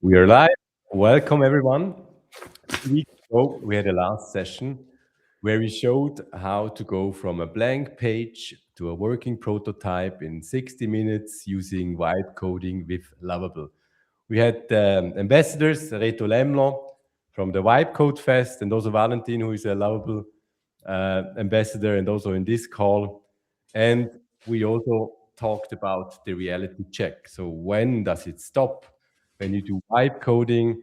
We are live. Welcome, everyone. 2 weeks ago, we had a last session where we showed how to go from a blank page to a working prototype in 60 minutes using vibe coding with Lovable. We had ambassadors, Reto Lemlo from the Vibe Code Fest, and also Valentin, who is a Lovable ambassador and also in this call. And we also talked about the reality check. So when does it stop? When you do vibe coding,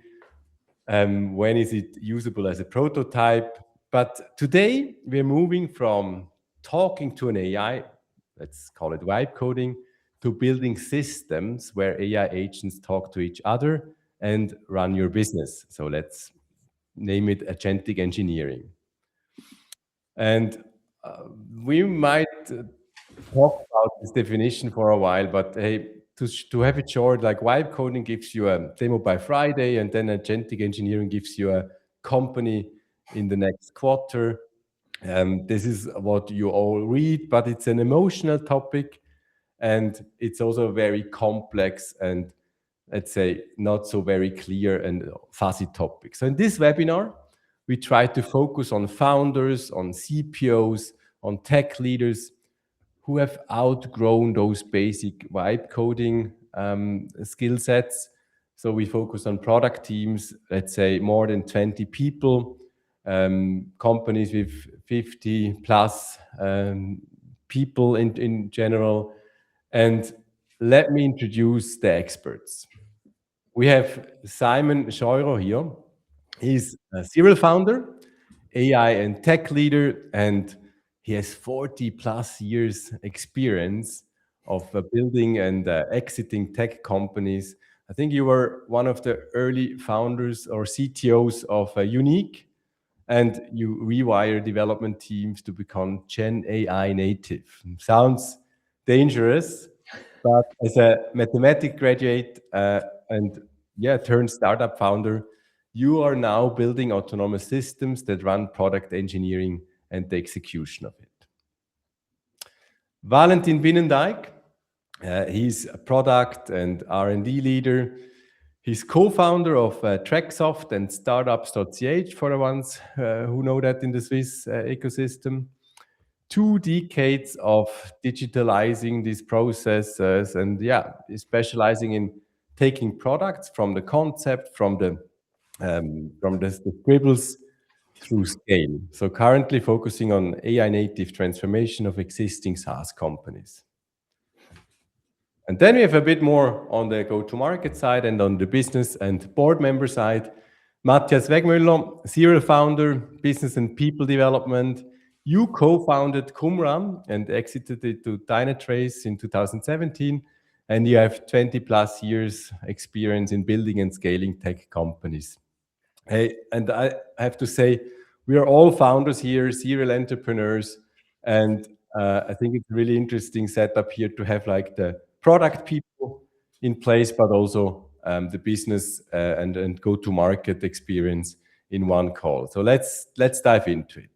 when is it usable as a prototype? But today we're moving from talking to an AI, let's call it vibe coding, to building systems where AI agents talk to each other and run your business. So let's name it Agentic Engineering. And we might talk about this definition for a while, but hey, to have it short, like vibe coding gives you a demo by Friday, and then agentic engineering gives you a company in the next quarter. This is what you all read, but it's an emotional topic, and it's also very complex and, let's say, not so very clear and fuzzy topic. So in this webinar, we try to focus on founders, on CPOs, on tech leaders who have outgrown those basic vibe coding skill sets. So we focus on product teams, let's say more than 20 people, companies with 50 plus people in general. And let me introduce the experts. We have Simon Scheurer here. He's a serial founder, AI and tech leader, and he has 40 plus years experience of building and exiting tech companies. I think you were one of the early founders or CTOs of Unique, and you rewire development teams to become Gen AI native. Sounds dangerous, but as a mathematics graduate and turned startup founder, you are now building autonomous systems that run product engineering and the execution of it. Valentin Binnendijk, he's a product and R&D leader. He's co-founder of Tracksoft and startups.ch for the ones who know that in the Swiss ecosystem. 2 decades of digitalizing these processes and is specializing in taking products from the concept, from the scribbles through scale. So currently focusing on AI native transformation of existing SaaS companies. And then we have a bit more on the go-to-market side and on the business and board member side. Mathias Wegmüller, serial founder, business and people development. You co-founded Qumran and exited it to Dynatrace in 2017. And you have 20 plus years experience in building and scaling tech companies. Hey, and I have to say, we are all founders here, serial entrepreneurs, and I think it's a really interesting setup here to have like the product people in place, but also the business and go-to-market experience in one call. So let's dive into it.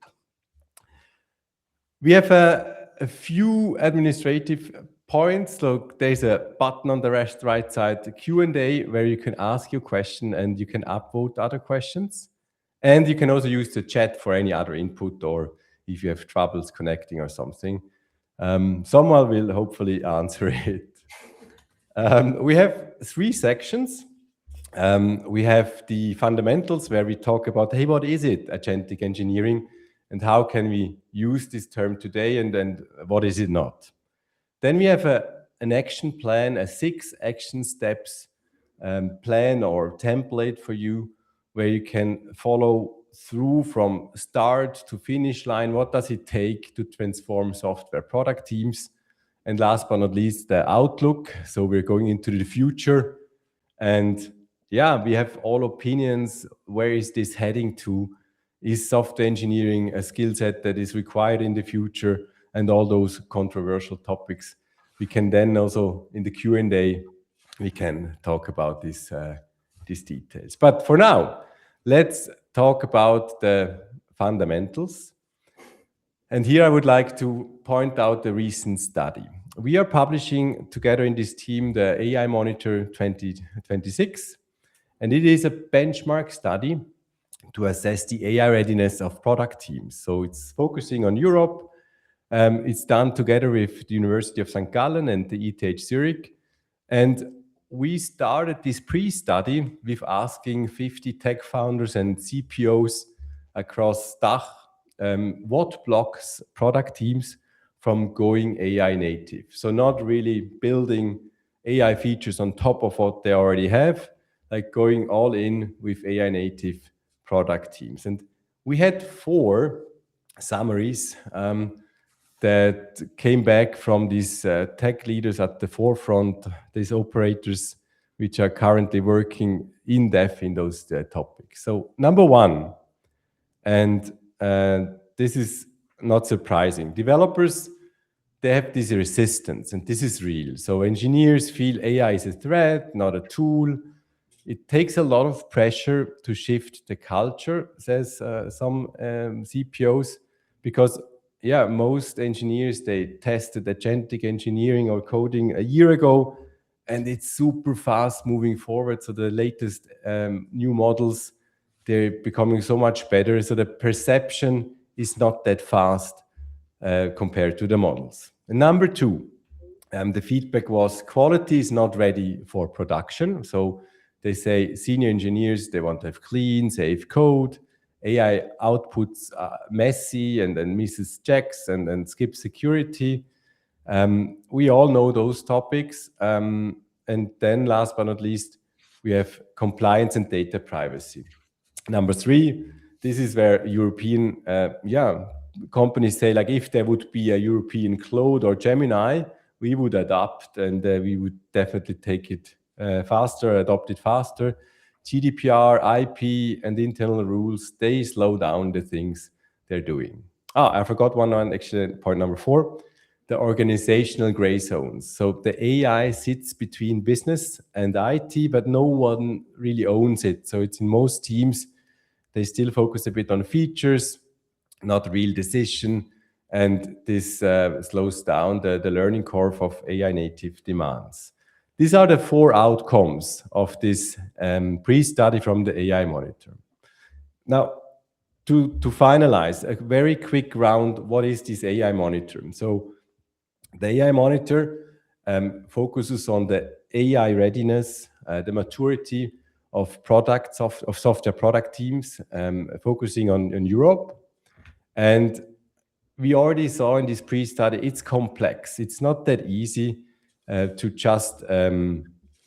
We have a few administrative points. Look, there's a button on the right side, the Q&A, where you can ask your question and you can upvote other questions. And you can also use the chat for any other input or if you have troubles connecting or something. Someone will hopefully answer it. We have 3 sections. We have the fundamentals where we talk about, hey, what is it, agentic engineering? And how can we use this term today and what is it not? Then we have an action plan, a 6 action steps plan or template for you where you can follow through from start to finish line. What does it take to transform software product teams? And last but not least, the outlook. So we're going into the future. And we have all opinions. Where is this heading to? Is software engineering a skill set that is required in the future? And all those controversial topics. We can then also, in the Q&A, we can talk about these details. But for now, let's talk about the fundamentals. And here I would like to point out the recent study. We are publishing together in this team the AI Monitor 2026. And it is a benchmark study to assess the AI readiness of product teams. So it's focusing on Europe. It's done together with the University of St. Gallen and the ETH Zurich. And we started this pre-study with asking 50 tech founders and CPOs across DACH what blocks product teams from going AI native. So not really building AI features on top of what they already have, like going all in with AI native product teams. And we had 4 summaries that came back from these tech leaders at the forefront, these operators which are currently working in depth in those topics. So number 1, and this is not surprising, developers, they have this resistance, and this is real. So engineers feel AI is a threat, not a tool. It takes a lot of pressure to shift the culture, says some CPOs, because most engineers, they tested agentic engineering or coding a year ago, and it's super fast moving forward. So the latest new models, they're becoming so much better. So the perception is not that fast compared to the models. And number 2, the feedback was quality is not ready for production. So they say senior engineers, they want to have clean, safe code. AI outputs messy and misses checks and skips security. We all know those topics. And then last but not least, we have compliance and data privacy. Number 3, this is where European companies say, like, if there would be a European Claude or Gemini, we would adapt and we would definitely take it faster, adopt it faster. GDPR, IP, and internal rules, they slow down the things they're doing. I forgot one, actually, point number 4, the organizational gray zones. So the AI sits between business and IT, but no one really owns it. So it's in most teams, they still focus a bit on features, not real decision, and this slows down the learning curve of AI native demands. These are the 4 outcomes of this pre-study from the AI Monitor. Now, to finalize, a very quick round, what is this AI Monitor? So the AI Monitor focuses on the AI readiness, the maturity of products, of software product teams, focusing on Europe. And we already saw in this pre-study, it's complex. It's not that easy to just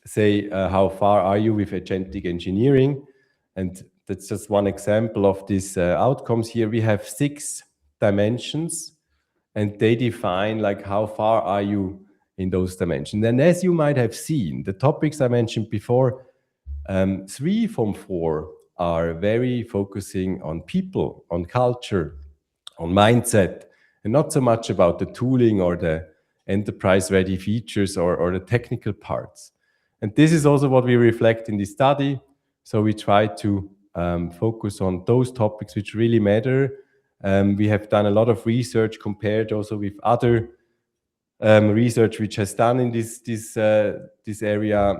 say how far are you with agentic engineering. And that's just one example of these outcomes here. We have 6 dimensions, and they define like how far are you in those dimensions. And as you might have seen, the topics I mentioned before, 3 from 4 are very focusing on people, on culture, on mindset, and not so much about the tooling or the enterprise-ready features or the technical parts. And this is also what we reflect in this study. So we try to focus on those topics which really matter. We have done a lot of research compared also with other research which has done in this area,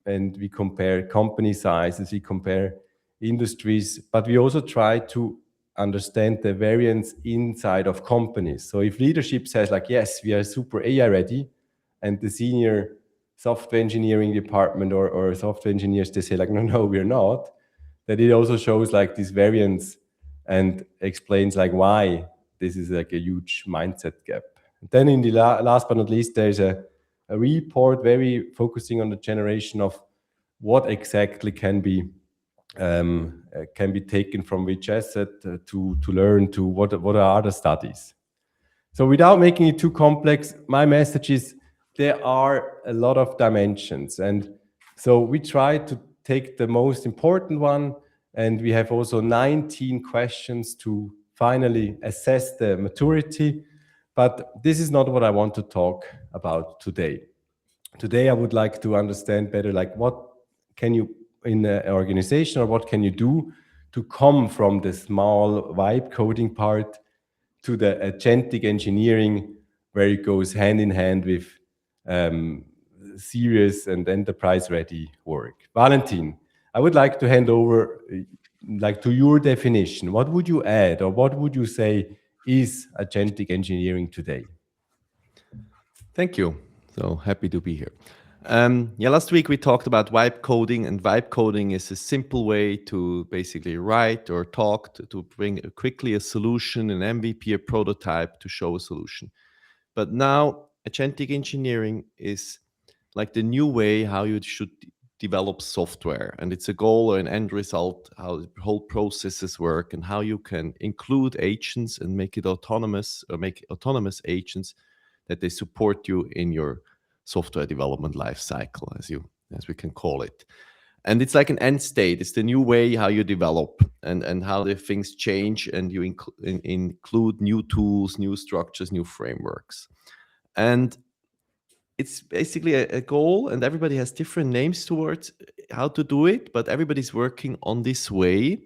and we compare company sizes, we compare industries, but we also try to understand the variance inside of companies. So if leadership says like, yes, we are super AI ready, and the senior software engineering department or software engineers, they say like, no, we're not, that it also shows like this variance and explains like why this is like a huge mindset gap. And then in the last but not least, there's a report very focusing on the generation of what exactly can be taken from which asset to learn to what are other studies. So without making it too complex, my message is there are a lot of dimensions. And so we try to take the most important one, and we have also 19 questions to finally assess the maturity. But this is not what I want to talk about today. Today, I would like to understand better, like what can you in an organization, or what can you do to come from the small vibe coding part to the agentic engineering, where it goes hand in hand with serious and enterprise-ready work. Valentin, I would like to hand over to your definition. What would you add, or what would you say is agentic engineering today? Thank you. So happy to be here. Last week we talked about vibe coding, and vibe coding is a simple way to basically write or talk to bring quickly a solution, an MVP, a prototype to show a solution. But now agentic engineering is like the new way how you should develop software, and it's a goal or an end result, how the whole processes work and how you can include agents and make it autonomous, or make autonomous agents that they support you in your software development life cycle, as we can call it. And it's like an end state. It's the new way how you develop and how the things change, and you include new tools, new structures, new frameworks. And it's basically a goal, and everybody has different names towards how to do it, but everybody's working on this way.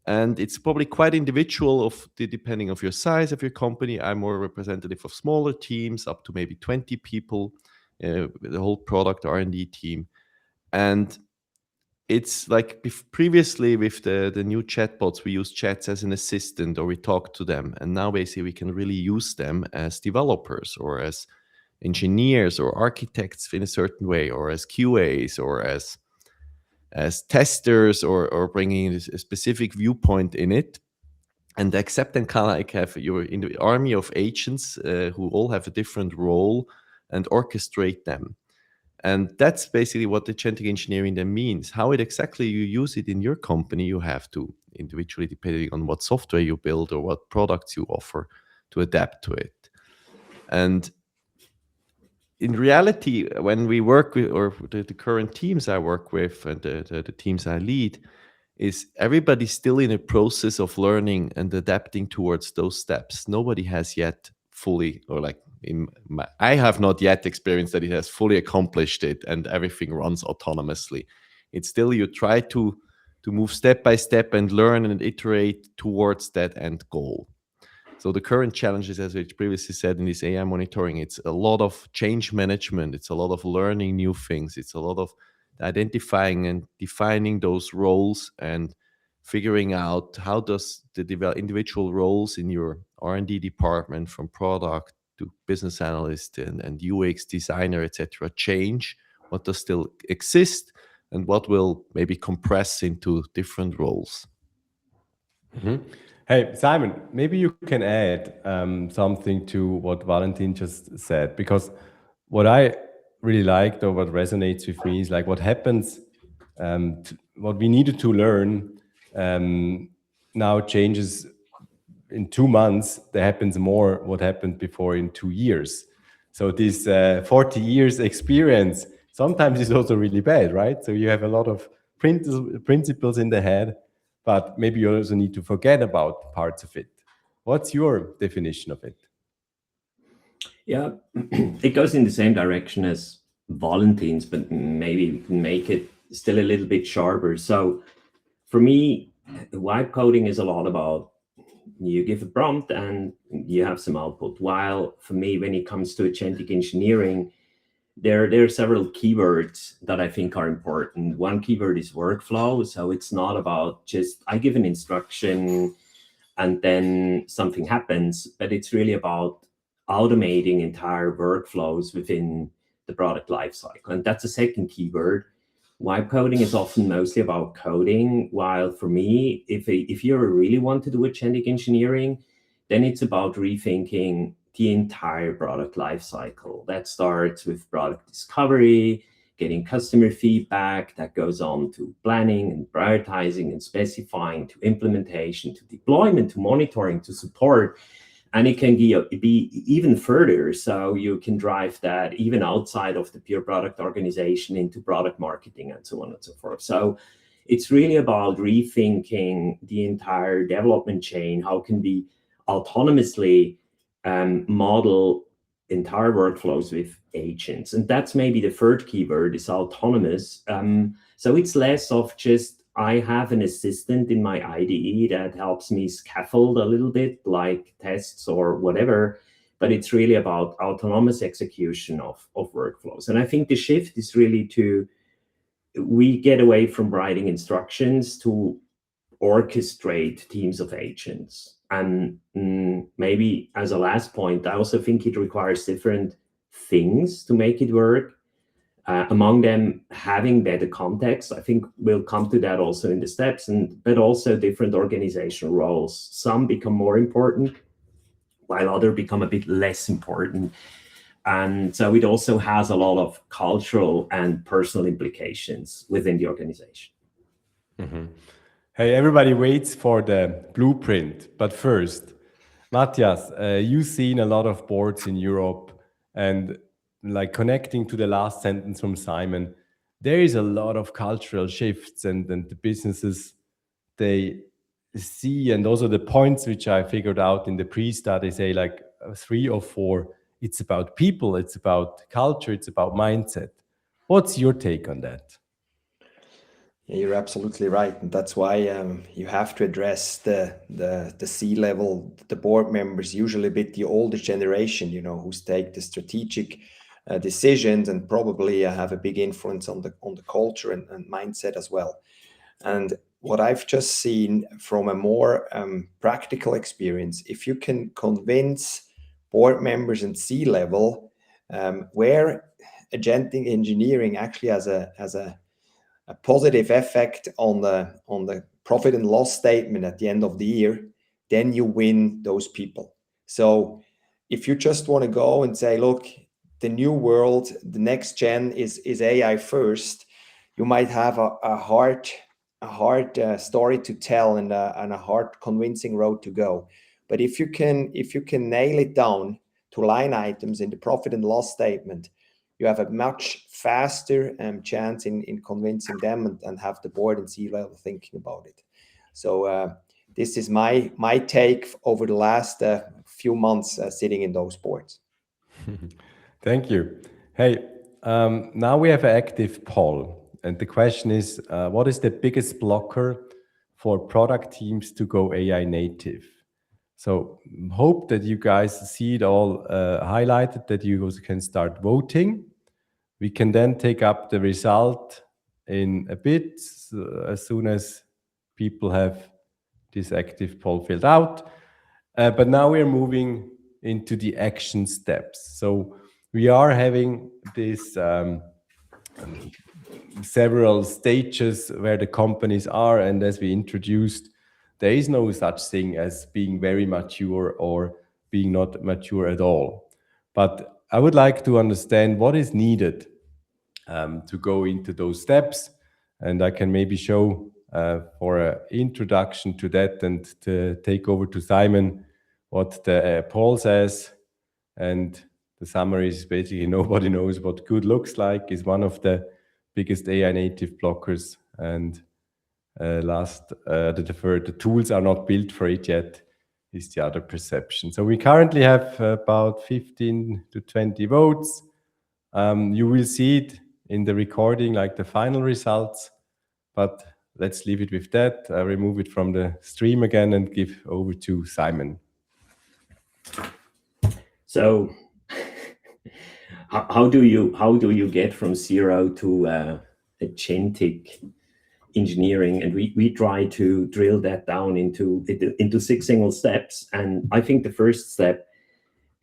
And it's probably quite individual depending of your size of your company. I'm more representative of smaller teams, up to maybe 20 people, the whole product R&D team. And it's like previously with the new chatbots, we use chats as an assistant, or we talk to them. And now basically we can really use them as developers, or as engineers or architects in a certain way, or as QAs, or as testers, or bringing a specific viewpoint in it. And accept and kind of have you're in the army of agents who all have a different role, and orchestrate them. And that's basically what agentic engineering then means. How it exactly you use it in your company, you have to individually, depending on what software you build or what products you offer, to adapt to it. And in reality, when we work with, or the current teams I work with, and the teams I lead, is everybody still in a process of learning and adapting towards those steps. Nobody has yet fully, or like I have not yet experienced that it has fully accomplished it and everything runs autonomously. It's still, you try to move step by step and learn and iterate towards that end goal. So the current challenges, as we previously said, in this AI monitoring, it's a lot of change management. It's a lot of learning new things. It's a lot of identifying and defining those roles, and figuring out how does the individual roles in your R&D department, from product to business analyst and UX designer, etc., change. What does still exist, and what will maybe compress into different roles. Mm-hmm. Hey, Simon, maybe you can add something to what Valentin just said, because what I really liked, or what resonates with me, is like what happens, what we needed to learn now changes in 2 months. There happens more what happened before in 2 years. So this 40 years experience sometimes is also really bad, right? So you have a lot of principles in the head, but maybe you also need to forget about parts of it. What's your definition of it? Yeah, it goes in the same direction as Valentin's, but maybe make it still a little bit sharper. So for me, vibe coding is a lot about you give a prompt and you have some output. While for me, when it comes to agentic engineering, there are several keywords that I think are important. One keyword is workflow. So it's not about just I give an instruction and then something happens, but it's really about automating entire workflows within the product lifecycle. And that's a second keyword. Vibe coding is often mostly about coding, while for me, if you really want to do agentic engineering, then it's about rethinking the entire product lifecycle. That starts with product discovery, getting customer feedback, that goes on to planning and prioritizing and specifying, to implementation, to deployment, to monitoring, to support. And it can be even further. So you can drive that even outside of the pure product organization into product marketing and so on and so forth. So it's really about rethinking the entire development chain. How can we autonomously model entire workflows with agents? And that's maybe the third keyword, is autonomous. So it's less of just I have an assistant in my IDE that helps me scaffold a little bit, like tests or whatever, but it's really about autonomous execution of workflows. And I think the shift is really to we get away from writing instructions to orchestrate teams of agents. And maybe as a last point, I also think it requires different things to make it work. Among them, having better context. I think we'll come to that also in the steps, but also different organizational roles. Some become more important, while others become a bit less important. And so it also has a lot of cultural and personal implications within the organization. Mm-hmm. Hey, everybody waits for the blueprint. But first, Matthias, you've seen a lot of boards in Europe, and like connecting to the last sentence from Simon, there is a lot of cultural shifts, and the businesses, they see, and those are the points which I figured out in the pre-study, say like 3 or 4, it's about people, it's about culture, it's about mindset. What's your take on that? Yeah, you're absolutely right, and that's why you have to address the C-level, the board members, usually a bit the older generation, who take the strategic decisions and probably have a big influence on the culture and mindset as well. And what I've just seen from a more practical experience, if you can convince board members and C-level where agentic engineering actually has a positive effect on the profit and loss statement at the end of the year, then you win those people. So if you just want to go and say, look, the new world, the next gen is AI first, you might have a hard story to tell and a hard convincing road to go. But if you can nail it down to line items in the profit and loss statement, you have a much faster chance in convincing them and have the board and C-level thinking about it. So this is my take over the last few months sitting in those boards. Thank you. Hey, now we have an active poll. And the question is, what is the biggest blocker for product teams to go AI native? So hope that you guys see it all highlighted, that you also can start voting. We can then take up the result in a bit, as soon as people have this active poll filled out. But now we're moving into the action steps. So we are having this several stages where the companies are, and as we introduced, there is no such thing as being very mature or being not mature at all. But I would like to understand what is needed to go into those steps, and I can maybe show for an introduction to that and to take over to Simon what the poll says. And the summary is basically nobody knows what good looks like is one of the biggest AI native blockers, and the tools are not built for it yet is the other perception. So we currently have about 15 to 20 votes. You will see it in the recording, like the final results, but let's leave it with that. I remove it from the stream again and give over to Simon. So how do you get from 0 to agentic engineering? And we try to drill that down into 6 single steps. And I think the first step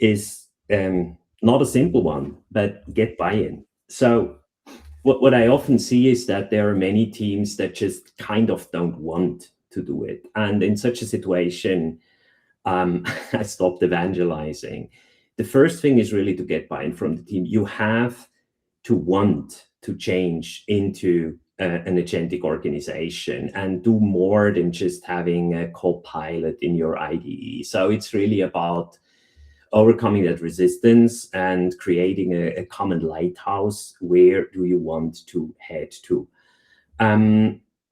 is not a simple one, but get buy-in. So what I often see is that there are many teams that just kind of don't want to do it. And in such a situation, I stopped evangelizing. The first thing is really to get buy-in from the team. You have to want to change into an agentic organization and do more than just having a co-pilot in your IDE. So it's really about overcoming that resistance and creating a common lighthouse. Where do you want to head to?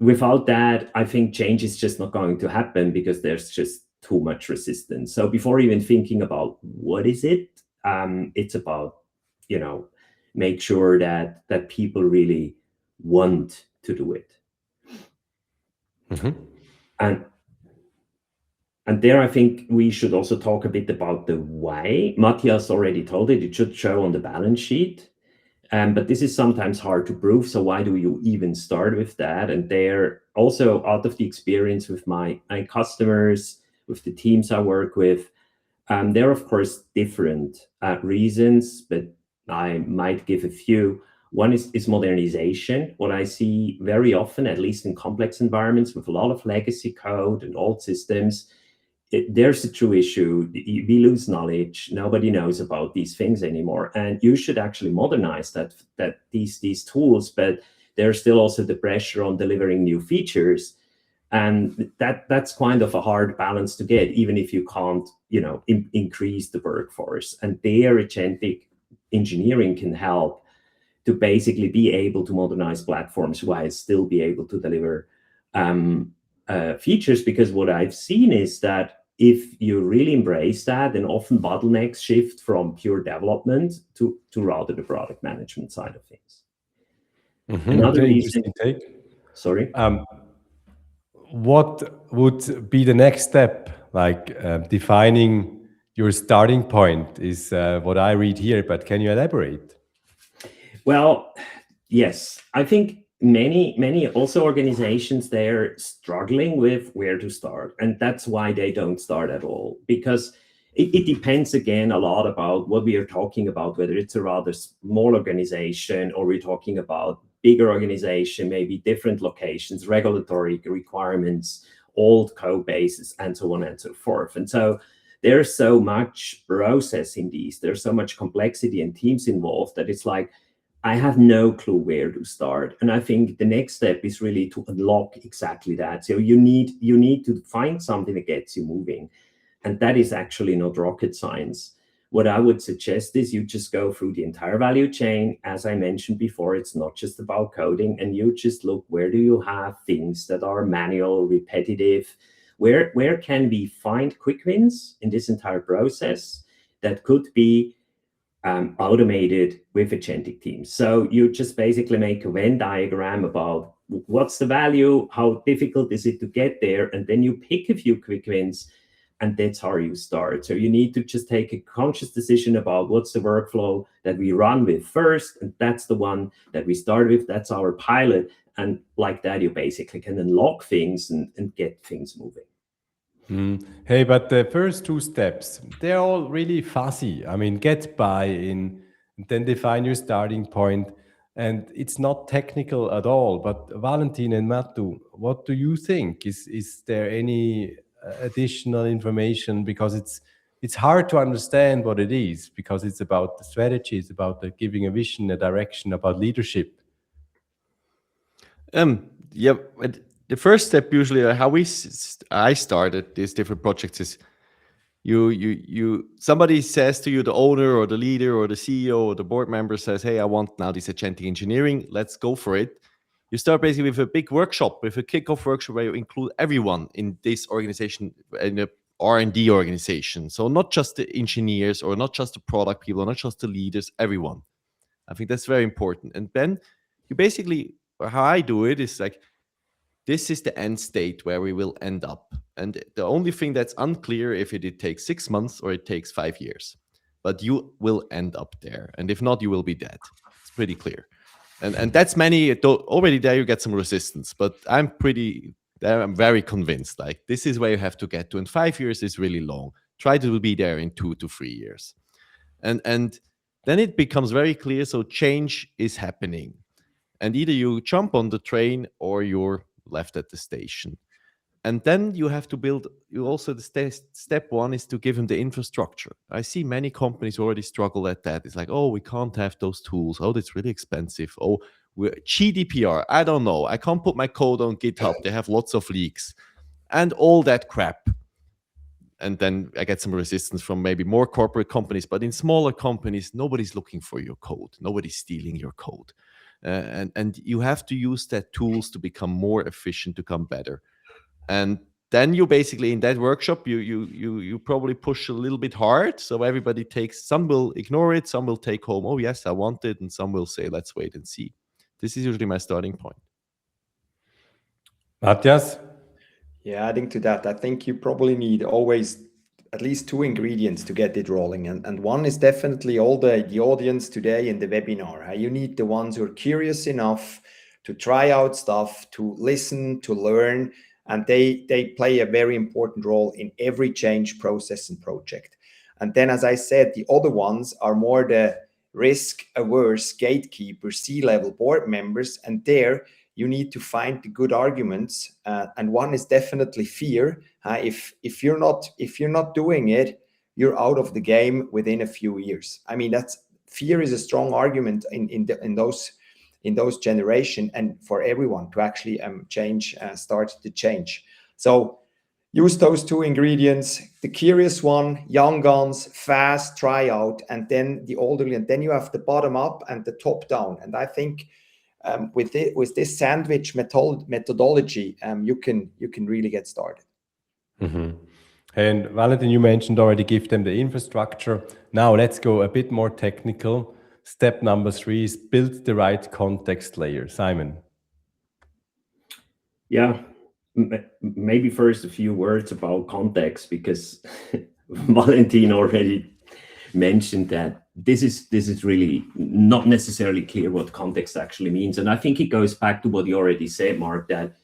Without that, I think change is just not going to happen because there's just too much resistance. So before even thinking about what is it, it's about, make sure that people really want to do it. Mm-hmm. And there, I think we should also talk a bit about the why. Mathias already told it. It should show on the balance sheet. But this is sometimes hard to prove. So why do you even start with that? And they're also, out of the experience with my customers, with the teams I work with, there are, of course, different reasons, but I might give a few. One is modernization. What I see very often, at least in complex environments with a lot of legacy code and old systems, there's a true issue. We lose knowledge. Nobody knows about these things anymore. And you should actually modernize these tools, but there's still also the pressure on delivering new features. And that's kind of a hard balance to get, even if you can't, increase the workforce. And there, agentic engineering can help to basically be able to modernize platforms while still be able to deliver features. Because what I've seen is that if you really embrace that, then often bottlenecks shift from pure development to rather the product management side of things. Another reason. Interesting take. Sorry. What would be the next step? Like defining your starting point is what I read here, but can you elaborate? Well, yes, I think many also organizations, they're struggling with where to start, and that's why they don't start at all, because it depends again a lot about what we are talking about, whether it's a rather small organization or we're talking about bigger organization, maybe different locations, regulatory requirements, old code bases, and so on and so forth. And so there's so much process in these, there's so much complexity and teams involved that it's like, I have no clue where to start. And I think the next step is really to unlock exactly that. So you need to find something that gets you moving. And that is actually not rocket science. What I would suggest is you just go through the entire value chain. As I mentioned before, it's not just about coding, and you just look, where do you have things that are manual, repetitive? Where can we find quick wins in this entire process that could be automated with agentic teams? So you just basically make a Venn diagram about what's the value, how difficult is it to get there, and then you pick a few quick wins, and that's how you start. So you need to just take a conscious decision about what's the workflow that we run with first, and that's the one that we start with. That's our pilot, and like that, you basically can unlock things and get things moving. Hey, but the first two steps, they're all really fuzzy. I mean, get buy-in, then define your starting point, and it's not technical at all. But Valentin and Mattu, what do you think? Is there any additional information? Because it's hard to understand what it is, because it's about the strategy, it's about giving a vision, a direction, about leadership. Yeah, the first step usually how I started these different projects is somebody says to you, the owner or the leader or the CEO or the board member says, hey, I want now this agentic engineering, let's go for it. You start basically with a big workshop, with a kickoff workshop where you include everyone in this organization, in a R&D organization. So not just the engineers or not just the product people, not just the leaders, everyone. I think that's very important. And then you basically, how I do it is like, this is the end state where we will end up. And the only thing that's unclear if it takes 6 months or it takes 5 years. But you will end up there. And if not, you will be dead. It's pretty clear. And that's already there you get some resistance. But I'm very convinced, like this is where you have to get to. And 5 years is really long. Try to be there in 2 to 3 years. And then it becomes very clear. So change is happening. And either you jump on the train or you're left at the station. And then you have to build, step one is to give them the infrastructure. I see many companies already struggle at that. It's like, oh, we can't have those tools. Oh, that's really expensive. Oh, GDPR, I don't know. I can't put my code on GitHub. They have lots of leaks and all that crap. And then I get some resistance from maybe more corporate companies. But in smaller companies, nobody's looking for your code. Nobody's stealing your code. And you have to use that tools to become more efficient, to become better. And then you basically, in that workshop, you probably push a little bit hard. So everybody some will ignore it, some will take home, oh yes, I want it, and some will say, let's wait and see. This is usually my starting point. Mathias? Yeah, adding to that, I think you probably need always at least two ingredients to get it rolling. And one is definitely all the audience today in the webinar. You need the ones who are curious enough to try out stuff, to listen, to learn, and they play a very important role in every change process and project. And then, as I said, the other ones are more the risk-averse gatekeepers, C-level board members, and there you need to find the good arguments. And one is definitely fear. If you're not doing it, you're out of the game within a few years. I mean, fear is a strong argument in those generation and for everyone to actually start to change. So use those two ingredients, the curious one, young guns, fast, try out, and then the orderly, and then you have the bottom up and the top down. And I think with this sandwich methodology, you can really get started. Mm-hmm. And Valentin, you mentioned already give them the infrastructure. Now let's go a bit more technical. Step number 3 is build the right context layer. Simon. Yeah, maybe first a few words about context, because Valentin already mentioned that this is really not necessarily clear what context actually means. And I think it goes back to what you already said, Mark, that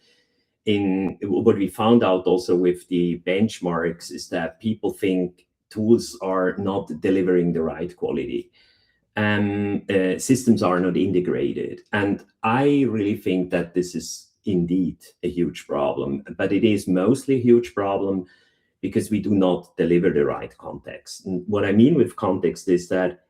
in what we found out also with the benchmarks is that people think tools are not delivering the right quality. Systems are not integrated. And I really think that this is indeed a huge problem, but it is mostly a huge problem because we do not deliver the right context. And what I mean with context is that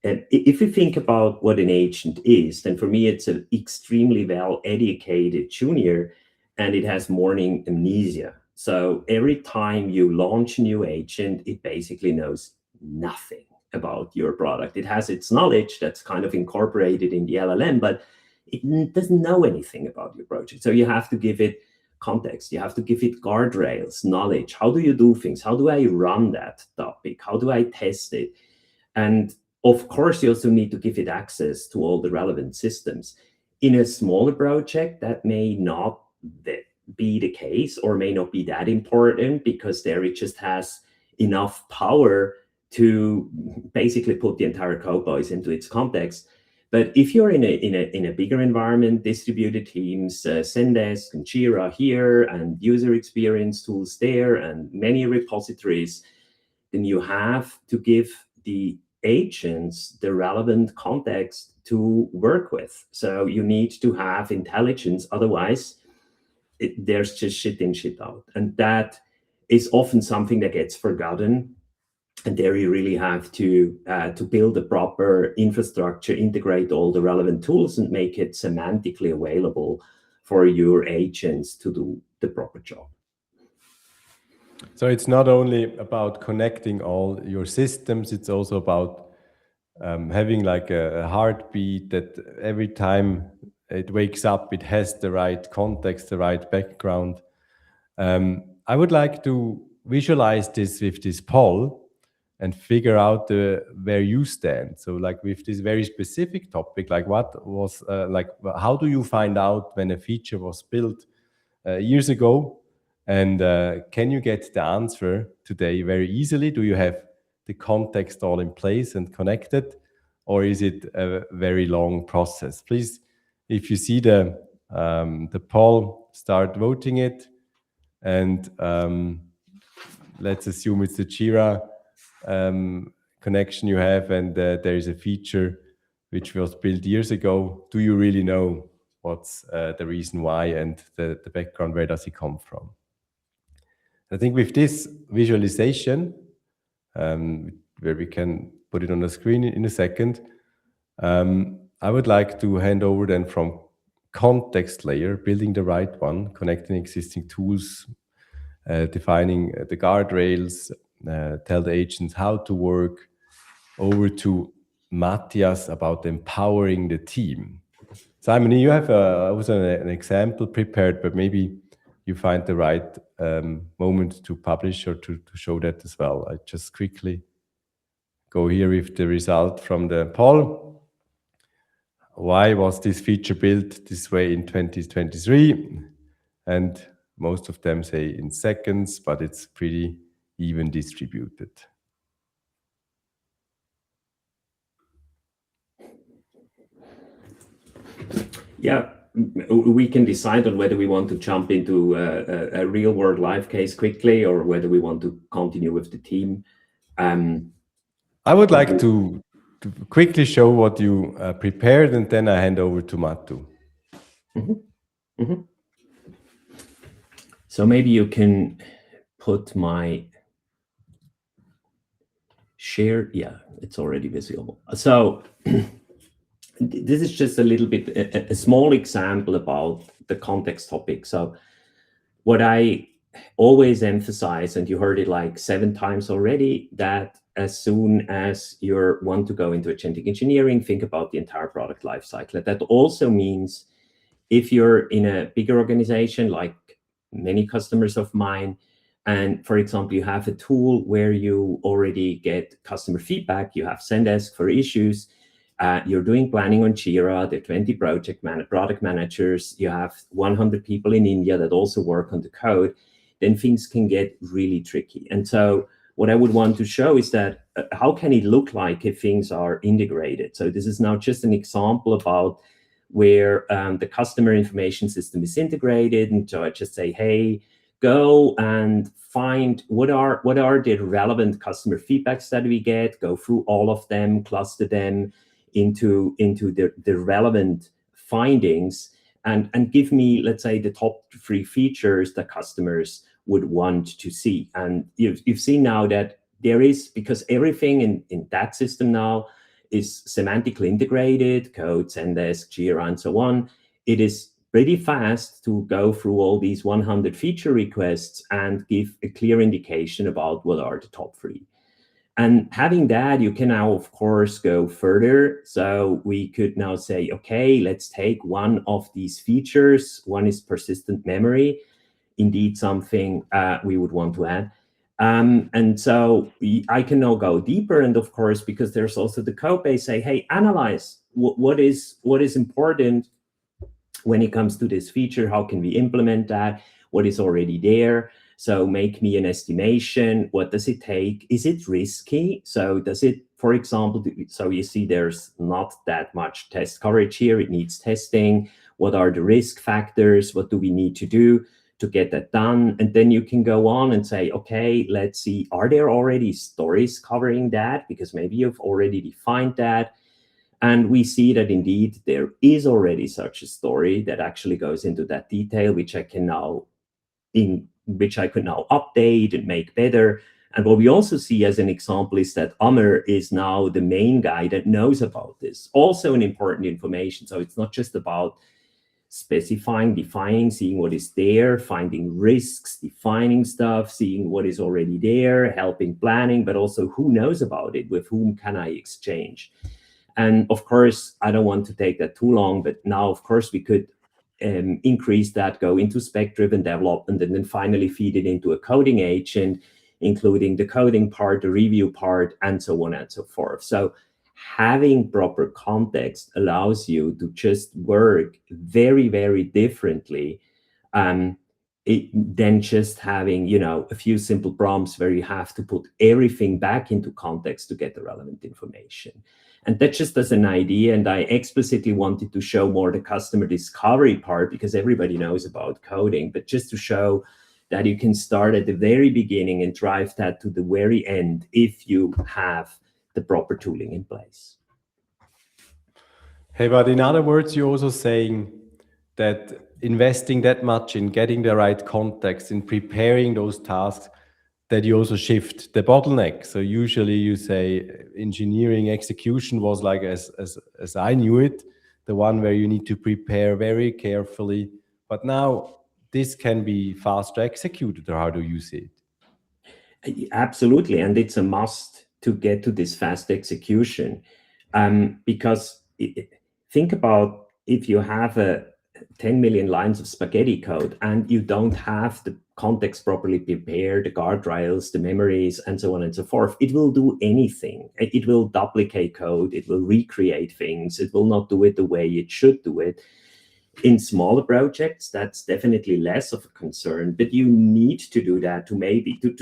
if you think about what an agent is, then for me, it's an extremely well-educated junior, and it has morning amnesia. So every time you launch a new agent, it basically knows nothing about your product. It has its knowledge that's kind of incorporated in the LLM, but it doesn't know anything about your project. So you have to give it context. You have to give it guardrails, knowledge. How do you do things? How do I run that topic? How do I test it? And of course, you also need to give it access to all the relevant systems. In a smaller project, that may not be the case or may not be that important, because there it just has enough power to basically put the entire code base into its context. But if you're in a bigger environment, distributed teams, Zendesk and Jira here, and user experience tools there, and many repositories, then you have to give the agents the relevant context to work with. So you need to have intelligence, otherwise there's just shit in, shit out. And that is often something that gets forgotten. And there you really have to build a proper infrastructure, integrate all the relevant tools, and make it semantically available for your agents to do the proper job. So it's not only about connecting all your systems, it's also about having like a heartbeat that every time it wakes up, it has the right context, the right background. I would like to visualize this with this poll and figure out where you stand. So like with this very specific topic, like what was, how do you find out when a feature was built years ago? And can you get the answer today very easily? Do you have the context all in place and connected? Or is it a very long process? Please, if you see the poll, start voting it. And let's assume it's the Jira connection you have, and there is a feature which was built years ago. Do you really know what's the reason why and the background? Where does it come from? I think with this visualization, where we can put it on the screen in a second, I would like to hand over then from context layer, building the right one, connecting existing tools, defining the guardrails, tell the agents how to work, over to Mathias about empowering the team. Simon, you have an example prepared, but maybe you find the right moment to publish or to show that as well. I just quickly go here with the result from the poll. Why was this feature built this way in 2023? And most of them say in seconds, but it's pretty even distributed? Yeah, we can decide on whether we want to jump into a real world live case quickly or whether we want to continue with the team. I would like to quickly show what you prepared, and then I hand over to Matu. So maybe you can put my share. Yeah, it's already visible. So this is just a little bit, a small example about the context topic. So what I always emphasize, and you heard it like 7 times already, that as soon as you want to go into agentic engineering, think about the entire product lifecycle. That also means if you're in a bigger organization, like many customers of mine, and for example, you have a tool where you already get customer feedback, you have Zendesk for issues, you're doing planning on Jira, there are 20 product managers, you have 100 people in India that also work on the code, then things can get really tricky. And so what I would want to show is that how can it look like if things are integrated? So this is now just an example about where the customer information system is integrated. And so I just say, hey, go and find what are the relevant customer feedbacks that we get, go through all of them, cluster them into the relevant findings, and give me, let's say, the top 3 features that customers would want to see. And you've seen now that there is, because everything in that system now is semantically integrated, code, Zendesk, Jira, and so on, it is pretty fast to go through all these 100 feature requests and give a clear indication about what are the top 3. And having that, you can now, of course, go further. So we could now say, okay, let's take one of these features. One is persistent memory, indeed something we would want to add. And so I can now go deeper. And of course, because there's also the code base, say, hey, analyze what is important when it comes to this feature. How can we implement that? What is already there? So make me an estimation. What does it take? Is it risky? So does it, for example, so you see there's not that much test coverage here. It needs testing. What are the risk factors? What do we need to do to get that done? And then you can go on and say, okay, let's see, are there already stories covering that? Because maybe you've already defined that. And we see that indeed there is already such a story that actually goes into that detail, which I can now could now update and make better. And what we also see as an example is that Amr is now the main guy that knows about this. Also an important information. So it's not just about specifying, defining, seeing what is there, finding risks, defining stuff, seeing what is already there, helping planning, but also who knows about it, with whom can I exchange. And of course, I don't want to take that too long, but now, of course, we could increase that, go into spec-driven development, and then finally feed it into a coding agent, including the coding part, the review part, and so on and so forth. So having proper context allows you to just work very, very differently than just having, a few simple prompts where you have to put everything back into context to get the relevant information. And that's just as an idea. And I explicitly wanted to show more the customer discovery part, because everybody knows about coding, but just to show that you can start at the very beginning and drive that to the very end if you have the proper tooling in place. Hey, but in other words, you're also saying that investing that much in getting the right context, in preparing those tasks, that you also shift the bottleneck. So usually you say engineering execution was like, as I knew it, the one where you need to prepare very carefully. But now this can be faster executed, or how do you see it? Absolutely, and it's a must to get to this fast execution. Because think about if you have 10 million lines of spaghetti code and you don't have the context properly prepared, the guardrails, the memories, and so on and so forth, it will do anything. It will duplicate code, it will recreate things, it will not do it the way it should do it. In smaller projects, that's definitely less of a concern, but you need to do that to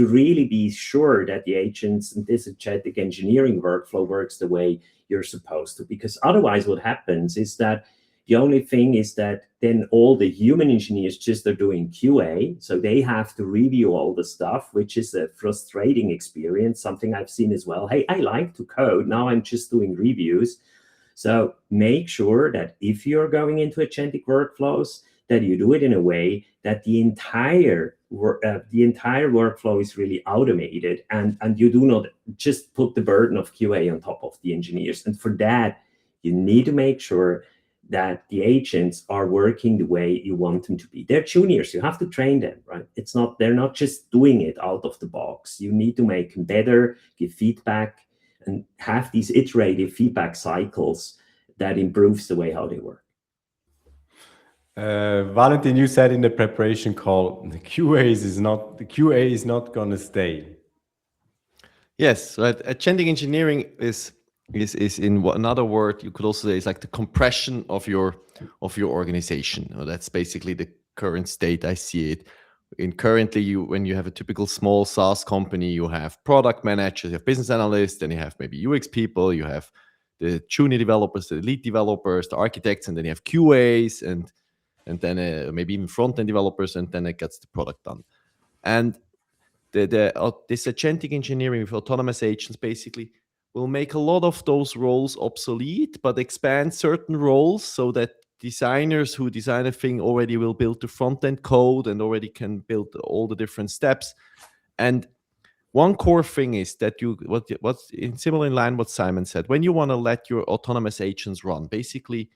really be sure that the agents and this agentic engineering workflow works the way you're supposed to. Because otherwise what happens is that the only thing is that then all the human engineers just are doing QA, so they have to review all the stuff, which is a frustrating experience, something I've seen as well. Hey, I like to code, now I'm just doing reviews. So make sure that if you're going into agentic workflows, that you do it in a way that the entire workflow is really automated, and you do not just put the burden of QA on top of the engineers. And for that, you need to make sure that the agents are working the way you want them to be. They're juniors, you have to train them, right? They're not just doing it out of the box. You need to make them better, give feedback, and have these iterative feedback cycles that improves the way how they work. Valentin, you said in the preparation call, the QA is not going to stay. Yes, right. Agentic engineering is in another word you could also say is like the compression of your organization. That's basically the current state I see it. Currently, when you have a typical small SaaS company, you have product managers, you have business analysts, then you have maybe UX people, you have the junior developers, the lead developers, the architects, and then you have QAs, and then maybe even front-end developers, and then it gets the product done. And this agentic engineering with autonomous agents basically will make a lot of those roles obsolete, but expand certain roles so that designers who design a thing already will build the front-end code and already can build all the different steps. And one core thing is that what's in similar in line what Simon said, when you want to let your autonomous agents run, basically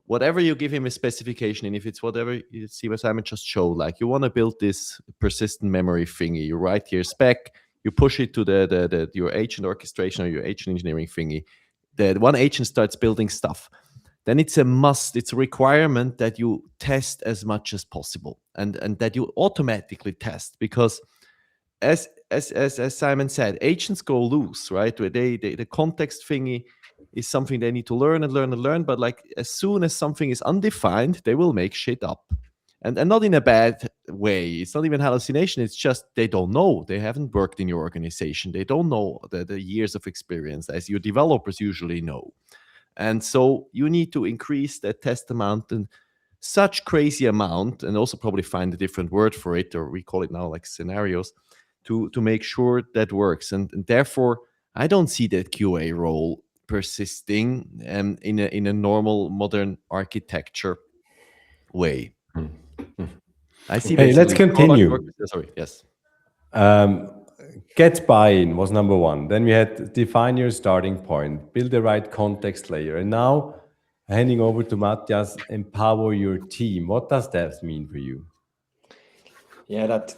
whatever you give him a specification, and if it's whatever you see what Simon just showed, like you want to build this persistent memory thingy, you write your spec, you push it to your agent orchestration or your agent engineering thingy. The one agent starts building stuff. Then it's a must, it's a requirement that you test as much as possible, and that you automatically test, because as Simon said, agents go loose, right? Where the context thingy is something they need to learn and learn and learn. But like as soon as something is undefined, they will make shit up. And not in a bad way. It's not even hallucination. It's just they don't know. They haven't worked in your organization. They don't know the years of experience as your developers usually know. And so you need to increase that test amount and such crazy amount, and also probably find a different word for it, or we call it now like scenarios, to make sure that works. And therefore, I don't see that QA role persisting in a normal modern architecture way. I see. Hey, let's continue. Sorry, yes. Get buy-in was number one. Then we had define your starting point, build the right context layer. And now handing over to Mathias, empower your team. What does that mean for you? Yeah, that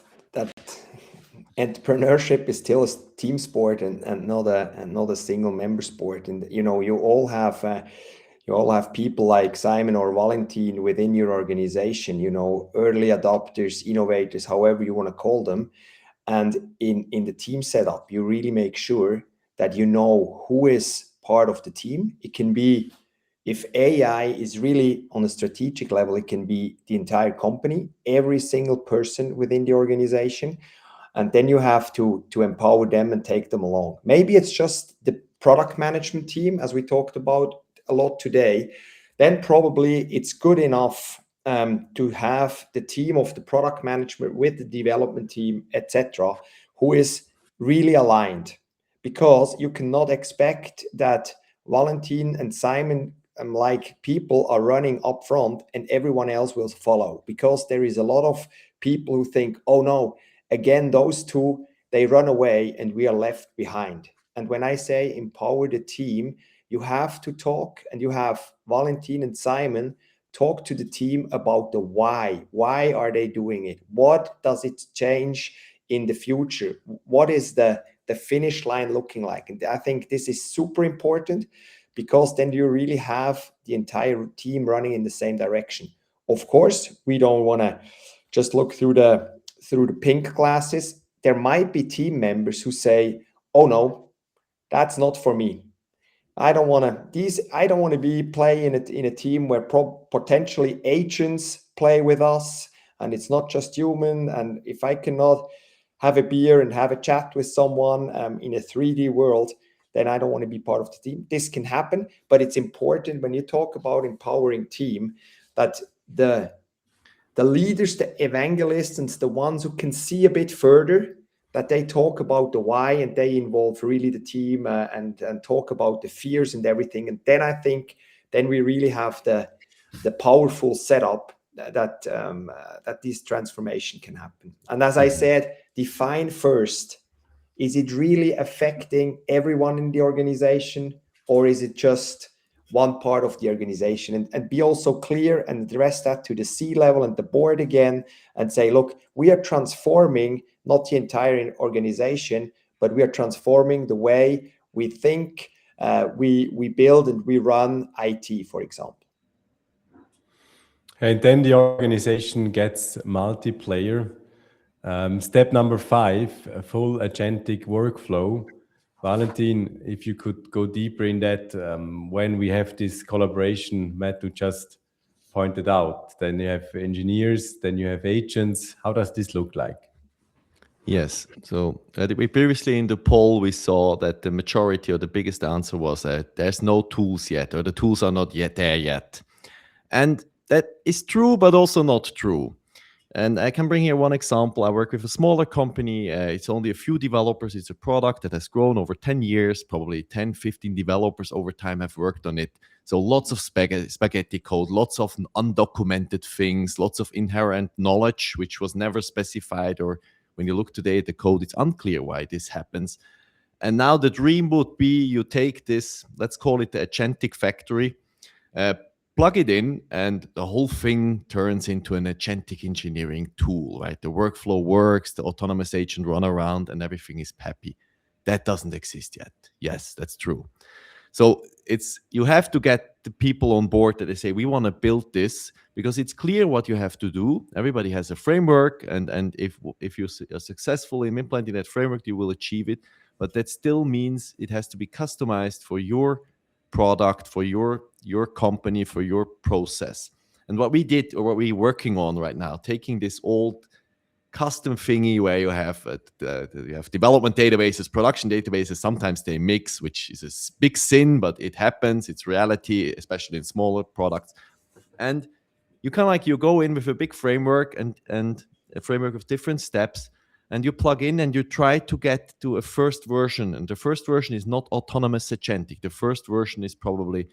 entrepreneurship is still a team sport and not a single member sport. And you all have people like Simon or Valentin within your organization, early adopters, innovators, however you want to call them. And in the team setup, you really make sure that you know who is part of the team. It can be, if AI is really on a strategic level, it can be the entire company, every single person within the organization. And then you have to empower them and take them along. Maybe it's just the product management team, as we talked about a lot today. Then probably it's good enough to have the team of the product management with the development team, etc., who is really aligned. Because you cannot expect that Valentin and Simon like people are running up front and everyone else will follow, because there is a lot of people who think, oh no, again, those two, they run away and we are left behind. And when I say empower the team, you have to talk, and you have Valentin and Simon talk to the team about the why. Why are they doing it? What does it change in the future? What is the finish line looking like? And I think this is super important, because then you really have the entire team running in the same direction. Of course, we don't want to just look through the pink glasses. There might be team members who say, oh no, that's not for me. I don't want to be playing in a team where potentially agents play with us, and it's not just human. And if I cannot have a beer and have a chat with someone in a 3D world, then I don't want to be part of the team. This can happen, but it's important when you talk about empowering team that the leaders, the evangelists, and the ones who can see a bit further, that they talk about the why and they involve really the team and talk about the fears and everything. And then I think then we really have the powerful setup that this transformation can happen. And as I said, define first, is it really affecting everyone in the organization, or is it just one part of the organization? And be also clear and address that to the C-level and the board again and say, look, we are transforming not the entire organization, but we are transforming the way we think, we build and we run IT, for example. And then the organization gets multiplayer. Step number 5, a full agentic workflow. Valentin, if you could go deeper in that, when we have this collaboration, Matthew just pointed out, then you have engineers, then you have agents. How does this look like? Yes. So we previously in the poll, we saw that the majority or the biggest answer was there's no tools yet, or the tools are not yet there yet. And that is true, but also not true. And I can bring here one example. I work with a smaller company. It's only a few developers. It's a product that has grown over 10 years, probably 10, 15 developers over time have worked on it. So lots of spaghetti code, lots of undocumented things, lots of inherent knowledge, which was never specified, or when you look today at the code, it's unclear why this happens. And now the dream would be you take this, let's call it the agentic factory, plug it in, and the whole thing turns into an agentic engineering tool, right? The workflow works, the autonomous agent run around, and everything is peppy. That doesn't exist yet. Yes, that's true. So you have to get the people on board that they say, we want to build this, because it's clear what you have to do. Everybody has a framework, and if you are successful in implementing that framework, you will achieve it. But that still means it has to be customized for your product, for your company, for your process. And what we did, or what we're working on right now, taking this old custom thingy where you have development databases, production databases, sometimes they mix, which is a big sin, but it happens, it's reality, especially in smaller products. And you kind of like, you go in with a big framework and a framework of different steps, and you plug in and you try to get to a first version. And the first version is not autonomous agentic. The first version is probably,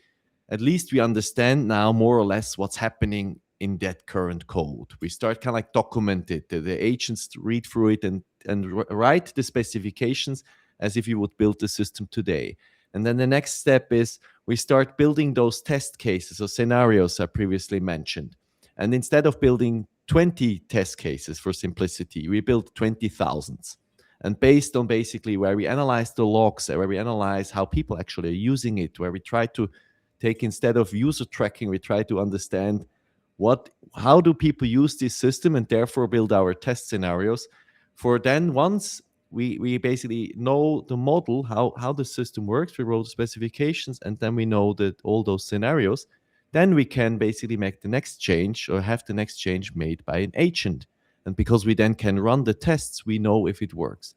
at least we understand now more or less what's happening in that current code. We start kind of like document it. The agents read through it and write the specifications as if you would build the system today. And then the next step is we start building those test cases or scenarios I previously mentioned. And instead of building 20 test cases for simplicity, we built 20,000. And based on basically where we analyze the logs, where we analyze how people actually are using it, where we try to take, instead of user tracking, we try to understand how do people use this system, and therefore build our test scenarios. For then, once we basically know the model, how the system works, we wrote specifications, and then we know that all those scenarios, then we can basically make the next change, or have the next change made by an agent. And because we then can run the tests, we know if it works.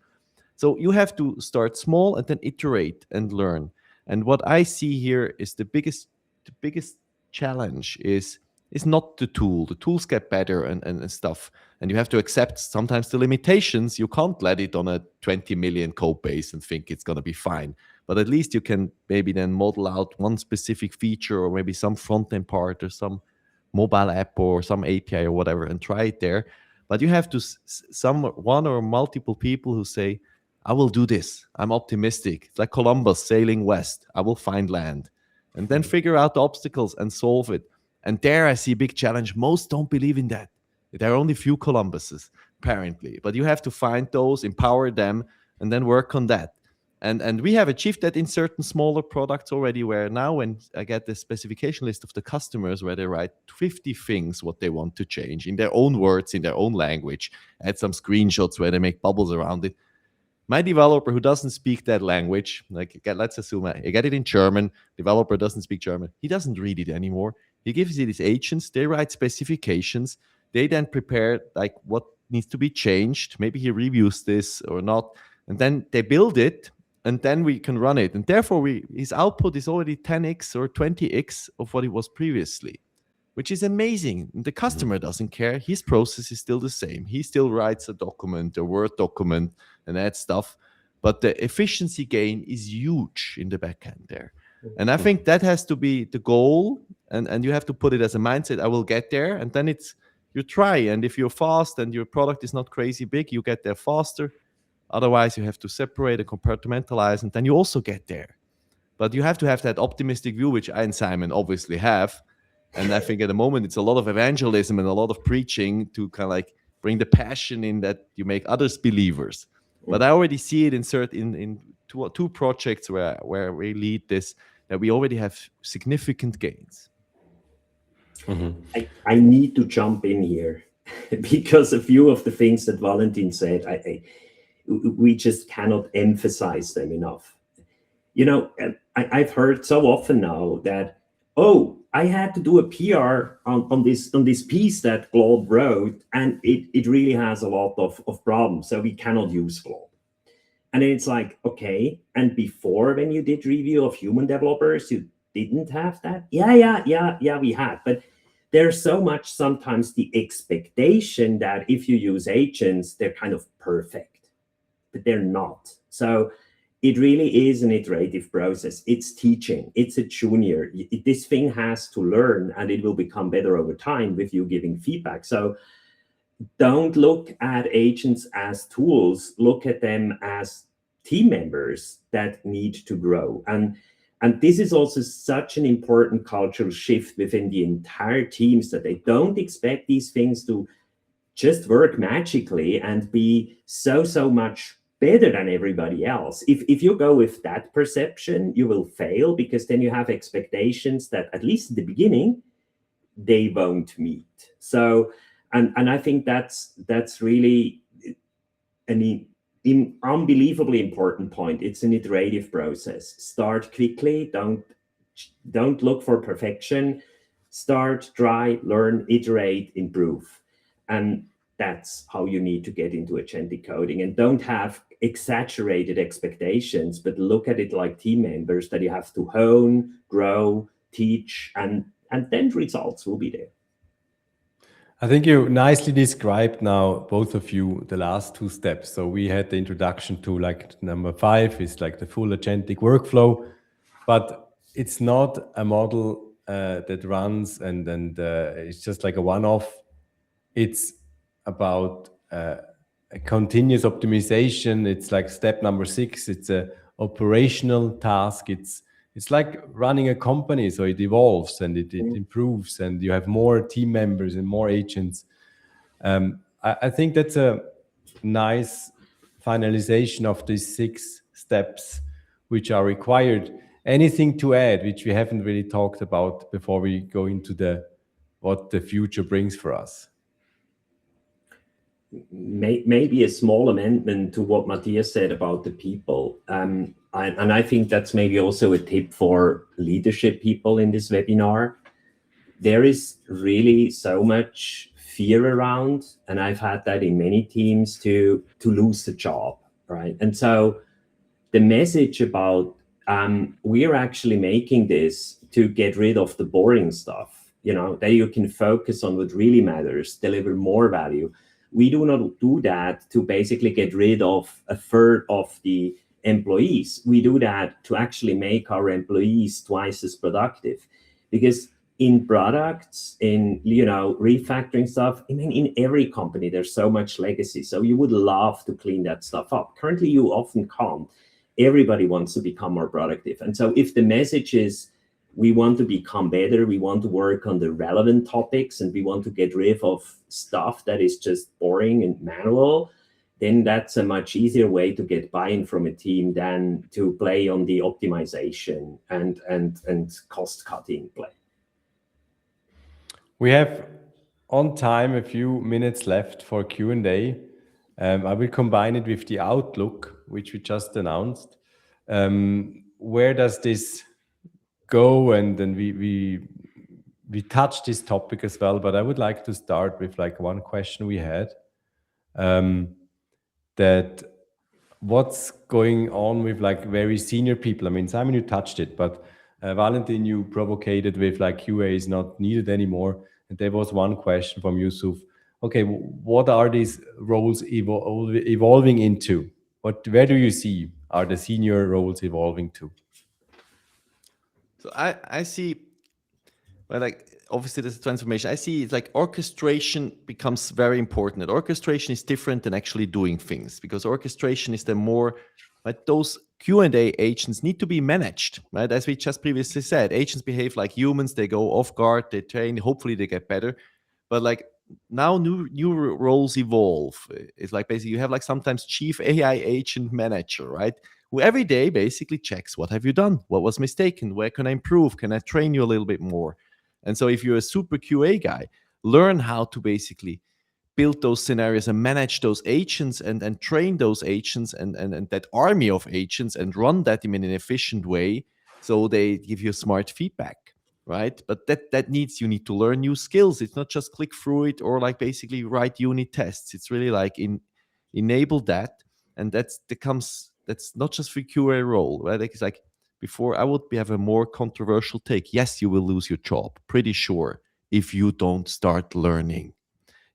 So you have to start small and then iterate and learn. And what I see here is the biggest challenge is not the tool. The tools get better and stuff. And you have to accept sometimes the limitations. You can't let it on a 20 million code base and think it's going to be fine. But at least you can maybe then model out one specific feature, or maybe some front-end part, or some mobile app, or some API, or whatever, and try it there. But you have to one or multiple people who say, I will do this. I'm optimistic. It's like Columbus sailing west. I will find land. And then figure out the obstacles and solve it. And there I see a big challenge. Most don't believe in that. There are only few Columbuses, apparently. But you have to find those, empower them, and then work on that. And we have achieved that in certain smaller products already, where now when I get the specification list of the customers, where they write 50 things what they want to change in their own words, in their own language, add some screenshots where they make bubbles around it. My developer who doesn't speak that language, like let's assume I get it in German, developer doesn't speak German, he doesn't read it anymore. He gives it his agents, they write specifications, they then prepare like what needs to be changed, maybe he reviews this or not, and then they build it, and then we can run it. And therefore his output is already 10x or 20x of what it was previously, which is amazing. The customer doesn't care. His process is still the same. He still writes a document, a Word document, and adds stuff. But the efficiency gain is huge in the backend there. And I think that has to be the goal. And you have to put it as a mindset, I will get there. And then you try. And if you're fast and your product is not crazy big, you get there faster. Otherwise, you have to separate and compartmentalize, and then you also get there. But you have to have that optimistic view, which I and Simon obviously have. And I think at the moment, it's a lot of evangelism and a lot of preaching to kind of like bring the passion in that you make others believers. But I already see it in two projects where we lead this, that we already have significant gains. I need to jump in here because a few of the things that Valentin said, we just cannot emphasize them enough. You know, I've heard so often now that, oh, I had to do a PR on this piece that Claude wrote, and it really has a lot of problems, so we cannot use Claude. And then it's like, okay, and before when you did review of human developers, you didn't have that? Yeah, we had. But there's so much sometimes the expectation that if you use agents, they're kind of perfect, but they're not. So it really is an iterative process. It's teaching. It's a junior. This thing has to learn, and it will become better over time with you giving feedback. So don't look at agents as tools. Look at them as team members that need to grow. And this is also such an important cultural shift within the entire teams, that they don't expect these things to just work magically and be so much better than everybody else. If you go with that perception, you will fail, because then you have expectations that, at least in the beginning, they won't meet. So, and I think that's really an unbelievably important point. It's an iterative process. Start quickly. Don't look for perfection. Start, try, learn, iterate, improve. And that's how you need to get into agentic coding. And don't have exaggerated expectations, but look at it like team members that you have to hone, grow, teach, and then results will be there. I think you nicely described now, both of you, the last two steps. So we had the introduction to like number 5 is like the full agentic workflow, but it's not a model that runs and it's just like a one-off. It's about a continuous optimization. It's like step number 6. It's a operational task. It's like running a company, so it evolves and it improves, and you have more team members and more agents. I think that's a nice finalization of these 6 steps which are required. Anything to add, which we haven't really talked about before we go into what the future brings for us? Maybe a small amendment to what Mathias said about the people. And I think that's maybe also a tip for leadership people in this webinar. There is really so much fear around, and I've had that in many teams, to lose the job, right? And so the message about we're actually making this to get rid of the boring stuff, that you can focus on what really matters, deliver more value. We do not do that to basically get rid of a third of the employees. We do that to actually make our employees twice as productive. Because in products, in refactoring stuff, I mean, in every company, there's so much legacy. So you would love to clean that stuff up. Currently, you often can't. Everybody wants to become more productive. And so if the message is, we want to become better, we want to work on the relevant topics, and we want to get rid of stuff that is just boring and manual, then that's a much easier way to get buy-in from a team than to play on the optimization and cost-cutting play. We have on time a few minutes left for Q&A. I will combine it with the outlook, which we just announced. Where does this go? And then we touched this topic as well, but I would like to start with like one question we had, that what's going on with like very senior people? I mean, Simon, you touched it, but Valentin, you provocated with like QA is not needed anymore. And there was one question from Yusuf. Okay, what are these roles evolving into? Where do you see are the senior roles evolving to? So I see, well, like obviously there's a transformation. I see it's like orchestration becomes very important. And orchestration is different than actually doing things, because orchestration is the more, right, those Q&A agents need to be managed, right? As we just previously said, agents behave like humans. They go off guard, they train, hopefully they get better. But like now new roles evolve. It's like basically you have like sometimes chief AI agent manager, right? Who every day basically checks, what have you done? What was mistaken? Where can I improve? Can I train you a little bit more? And so if you're a super QA guy, learn how to basically build those scenarios and manage those agents and train those agents and that army of agents and run that in an efficient way so they give you smart feedback, right? But that you need to learn new skills. It's not just click through it or like basically write unit tests. It's really like enable that. And that's not just for QA role, right? It's like before I would have a more controversial take. Yes, you will lose your job, pretty sure, if you don't start learning.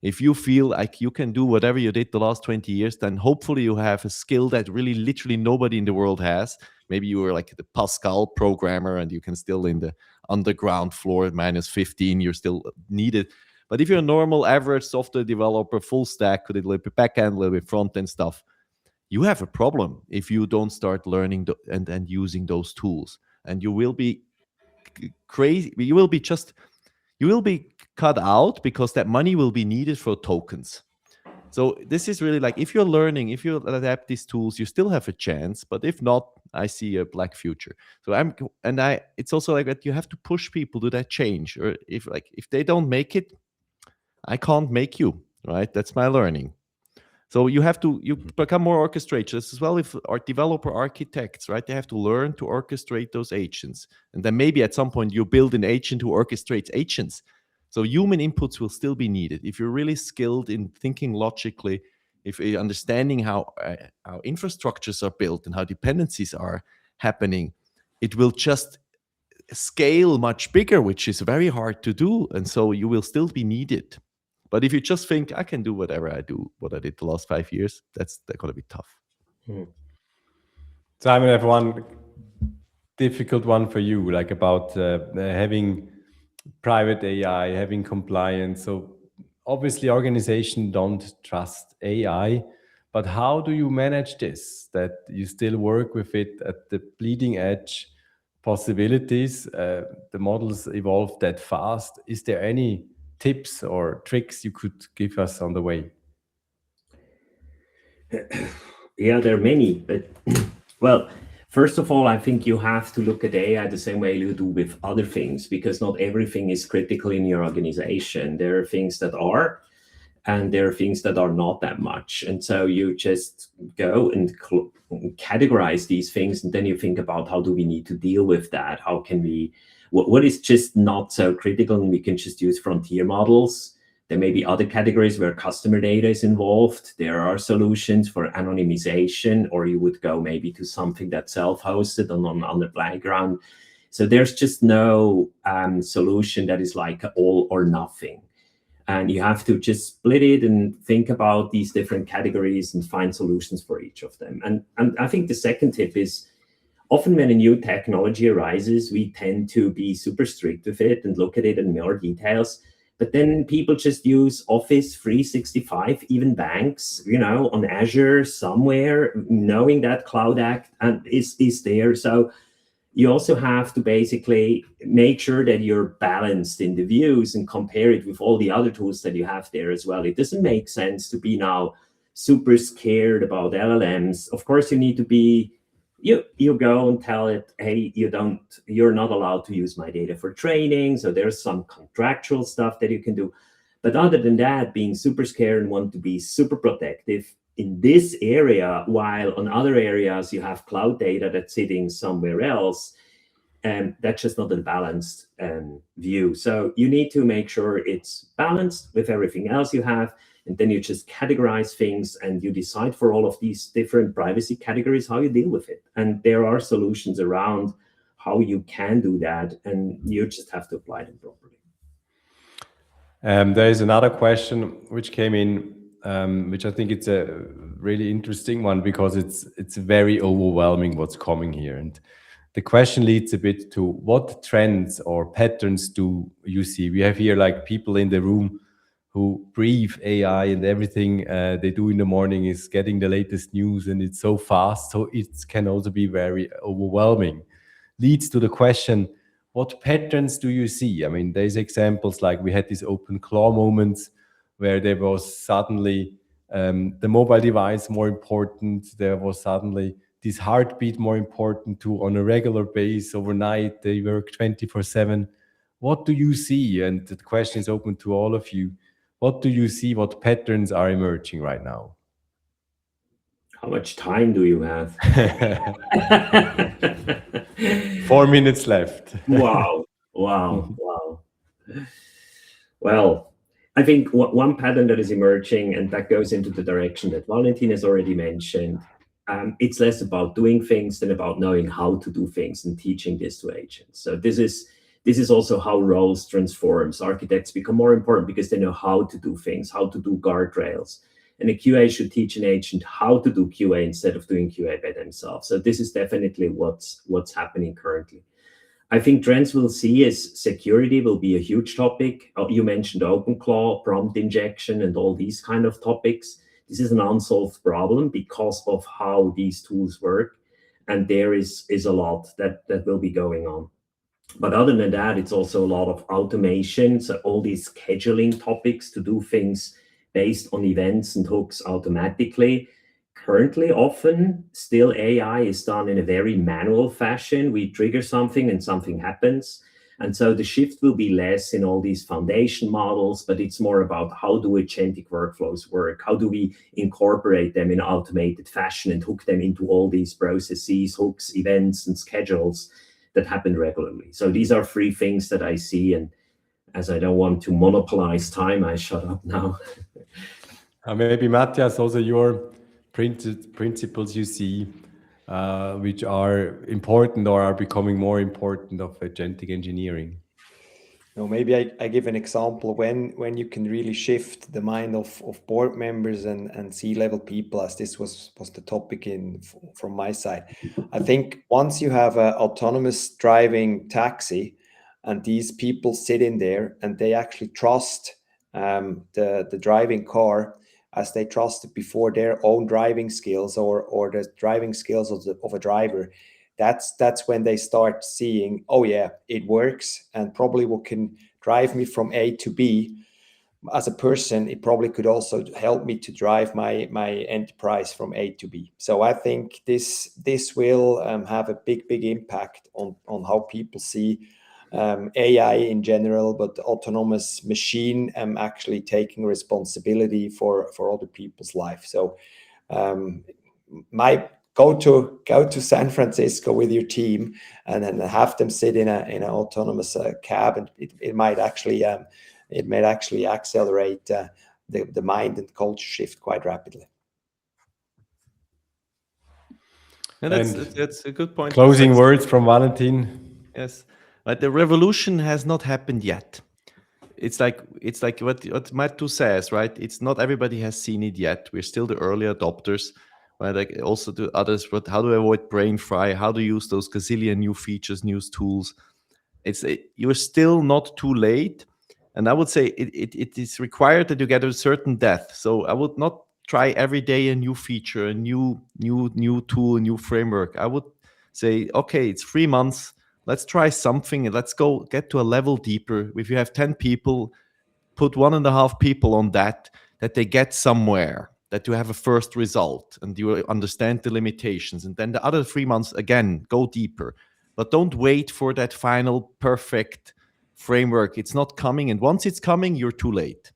If you feel like you can do whatever you did the last 20 years, then hopefully you have a skill that really literally nobody in the world has. Maybe you were like the Pascal programmer and you can still in the underground floor at -15, you're still needed. But if you're a normal average software developer, full stack, with a little bit back-end, a little bit front-end stuff, you have a problem if you don't start learning and using those tools. And you will be crazy. You will be cut out because that money will be needed for tokens. So this is really like, if you're learning, if you adapt these tools, you still have a chance. But if not, I see a black future. So it's also like that you have to push people to that change. Or if they don't make it, I can't make you, right? That's my learning. So you become more orchestrators as well. If our developer architects, right, they have to learn to orchestrate those agents. And then maybe at some point you build an agent who orchestrates agents. So human inputs will still be needed. If you're really skilled in thinking logically, if you're understanding how infrastructures are built and how dependencies are happening, it will just scale much bigger, which is very hard to do. And so you will still be needed. But if you just think, I can do whatever I do, what I did the last 5 years, that's going to be tough. Simon, I have one difficult one for you, like about having private AI, having compliance. So obviously organizations don't trust AI, but how do you manage this, that you still work with it at the bleeding edge possibilities? The models evolve that fast. Is there any tips or tricks you could give us on the way? Yeah, there are many, but well, first of all, I think you have to look at AI the same way you do with other things, because not everything is critical in your organization. There are things that are, and there are things that are not that much. And so you just go and categorize these things, and then you think about, how do we need to deal with that? How can we, what is just not so critical, and we can just use frontier models. There may be other categories where customer data is involved. There are solutions for anonymization, or you would go maybe to something that's self-hosted on the background. So there's just no solution that is like all or nothing. And you have to just split it and think about these different categories and find solutions for each of them. And I think the second tip is, often when a new technology arises, we tend to be super strict with it and look at it in more details. But then people just use Office 365, even banks, on Azure somewhere, knowing that Cloud Act is there. So you also have to basically make sure that you're balanced in the views and compare it with all the other tools that you have there as well. It doesn't make sense to be now super scared about LLMs. Of course, you need to be, you go and tell it, hey, you're not allowed to use my data for training. So there's some contractual stuff that you can do. But other than that, being super scared and want to be super protective, in this area, while on other areas you have cloud data that's sitting somewhere else. That's just not a balanced view. So you need to make sure it's balanced with everything else you have, and then you just categorize things and you decide for all of these different privacy categories how you deal with it. And there are solutions around how you can do that, and you just have to apply them properly. There is another question which came in, which I think it's a really interesting one, because it's very overwhelming what's coming here. And the question leads a bit to, what trends or patterns do you see? We have here like people in the room who breathe AI, and everything they do in the morning is getting the latest news, and it's so fast. So it can also be very overwhelming. Leads to the question, what patterns do you see? I mean, there's examples like we had these open claw moments where there was suddenly the mobile device more important. There was suddenly this heartbeat more important to, on a regular basis, overnight. They work 24/7. What do you see? And the question is open to all of you. What do you see? What patterns are emerging right now? How much time do you have? 4 minutes left. Wow. Well, I think one pattern that is emerging, and that goes into the direction that Valentin has already mentioned, it's less about doing things than about knowing how to do things and teaching this to agents. So this is also how roles transforms. Architects become more important because they know how to do things, how to do guardrails. And a QA should teach an agent how to do QA instead of doing QA by themselves. So this is definitely what's happening currently. I think trends we'll see is security will be a huge topic. You mentioned OpenClaw, prompt injection, and all these kind of topics. This is an unsolved problem because of how these tools work. And there is a lot that will be going on. But other than that, it's also a lot of automation. So all these scheduling topics to do things based on events and hooks automatically. Currently, often still AI is done in a very manual fashion. We trigger something and something happens. And so the shift will be less in all these foundation models, but it's more about how do agentic workflows work? How do we incorporate them in automated fashion and hook them into all these processes, hooks, events, and schedules that happen regularly? So these are three things that I see. And as I don't want to monopolize time, I shut up now. Maybe Mathias, also your principles you see, which are important or are becoming more important of agentic engineering. No, maybe I give an example when you can really shift the mind of board members and C-level people, as this was the topic from my side. I think once you have an autonomous driving taxi, and these people sit in there and they actually trust the driving car as they trusted before their own driving skills or the driving skills of a driver, that's when they start seeing, oh yeah, it works, and probably what can drive me from A to B as a person, it probably could also help me to drive my enterprise from A to B. So I think this will have a big impact on how people see AI in general, but autonomous machine actually taking responsibility for other people's life. So my go to San Francisco with your team and then have them sit in an autonomous cab, and it might actually accelerate the mind and culture shift quite rapidly. And that's a good point. Closing words from Valentin. Yes, but the revolution has not happened yet. It's like what Matthew says, right? It's not everybody has seen it yet. We're still the early adopters. Right? Like also to others, but how do I avoid brain fry? How to use those gazillion new features, new tools? You're still not too late, and I would say it is required that you get a certain depth. So I would not try every day a new feature, a new tool, a new framework. I would say, okay, it's 3 months. Let's try something and let's go get to a level deeper. If you have 10 people, put 1.5 people on that they get somewhere, that you have a first result and you understand the limitations. And then the other 3 months, again, go deeper. But don't wait for that final perfect framework. It's not coming. And once it's coming, you're too late.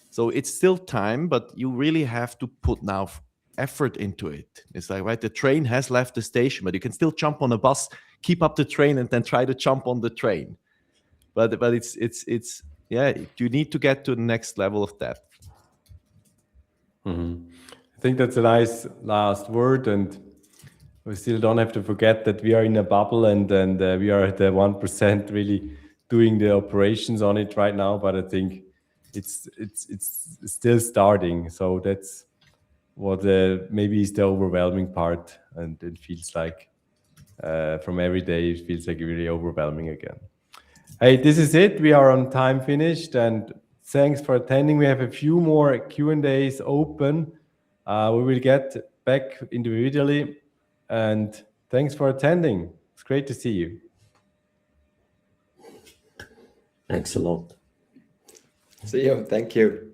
So it's still time, but you really have to put now effort into it. It's like, right, the train has left the station, but you can still jump on a bus, keep up the train, and then try to jump on the train. But it's yeah, you need to get to the next level of depth. I think that's a nice last word, and we still don't have to forget that we are in a bubble, and we are at the 1% really doing the operations on it right now. But I think it's still starting. So that's what maybe is the overwhelming part, and it feels like from every day it feels like really overwhelming again. Hey, this is it. We are on time finished, and thanks for attending. We have a few more Q&As open. We will get back individually, and thanks for attending. It's great to see you. Thanks a lot. See you. Thank you.